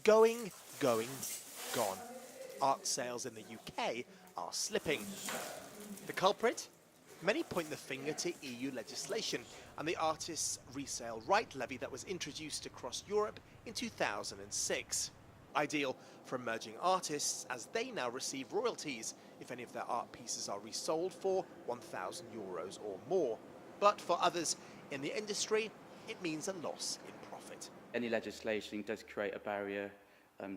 Going, gone. Art sales in the UK are slipping. The culprit? Many point the finger to EU legislation and the artists' resale right levy that was introduced across Europe in 2006. Ideal for emerging artists, as they now receive royalties if any of their art pieces are resold for €1,000 or more. But for others in the industry, it means a loss in profit. Any legislation does create a barrier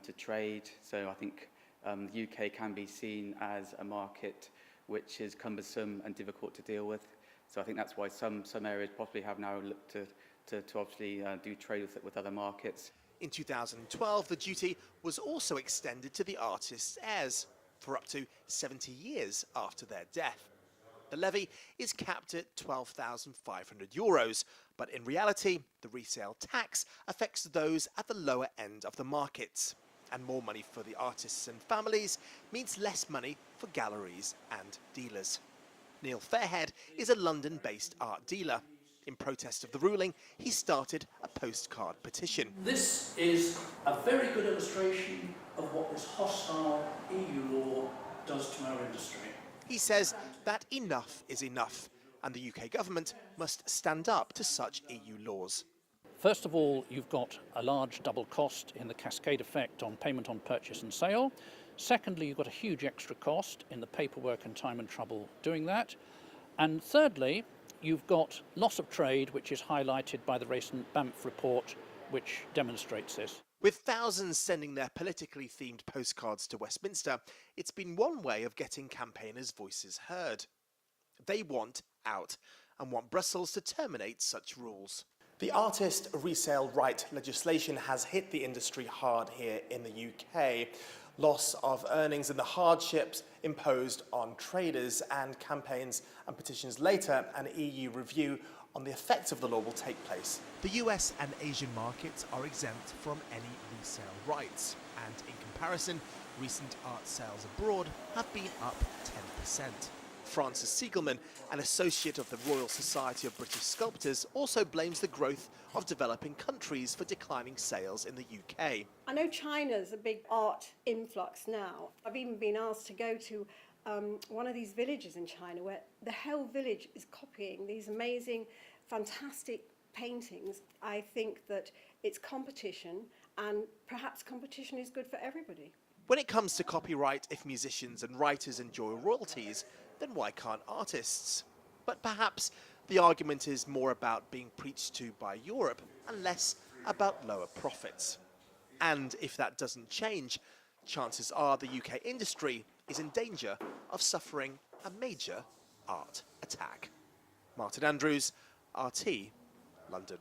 to trade, so I think the UK can be seen as a market which is cumbersome and difficult to deal with. So I think that's why some areas possibly have now looked to obviously do trade with other markets. In 2012, the duty was also extended to the artists' heirs for up to 70 years after their death. The levy is capped at €12,500, but in reality, the resale tax affects those at the lower end of the market. And more money for the artists and families means less money for galleries and dealers. Neil Fairhead is a London-based art dealer. In protest of the ruling, he started a postcard petition. This is a very good illustration of what this hostile EU law does to our industry. He says that enough is enough, and the UK government must stand up to such EU laws. First of all, you've got a large double cost in the cascade effect on payment on purchase and sale. Secondly, you've got a huge extra cost in the paperwork and time and trouble doing that. And thirdly, you've got loss of trade, which is highlighted by the recent Banff report, which demonstrates this. With thousands sending their politically themed postcards to Westminster, it's been one way of getting campaigners' voices heard. They want out and want Brussels to terminate such rules. The artist resale right legislation has hit the industry hard here in the UK. Loss of earnings and the hardships imposed on traders, and campaigns and petitions later, an EU review on the effect of the law will take place. The US and Asian markets are exempt from any resale rights, and in comparison, recent art sales abroad have been up 10%. Francis Siegelman, an associate of the Royal Society of British Sculptors, also blames the growth of developing countries for declining sales in the UK. I know China's a big art influx now. I've even been asked to go to one of these villages in China where the whole village is copying these amazing, fantastic paintings. I think that it's competition, and perhaps competition is good for everybody. When it comes to copyright, if musicians and writers enjoy royalties, then why can't artists? But perhaps the argument is more about being preached to by Europe and less about lower profits. And if that doesn't change, chances are the UK industry is in danger of suffering a major art attack. Martyn Andrews, RT, London.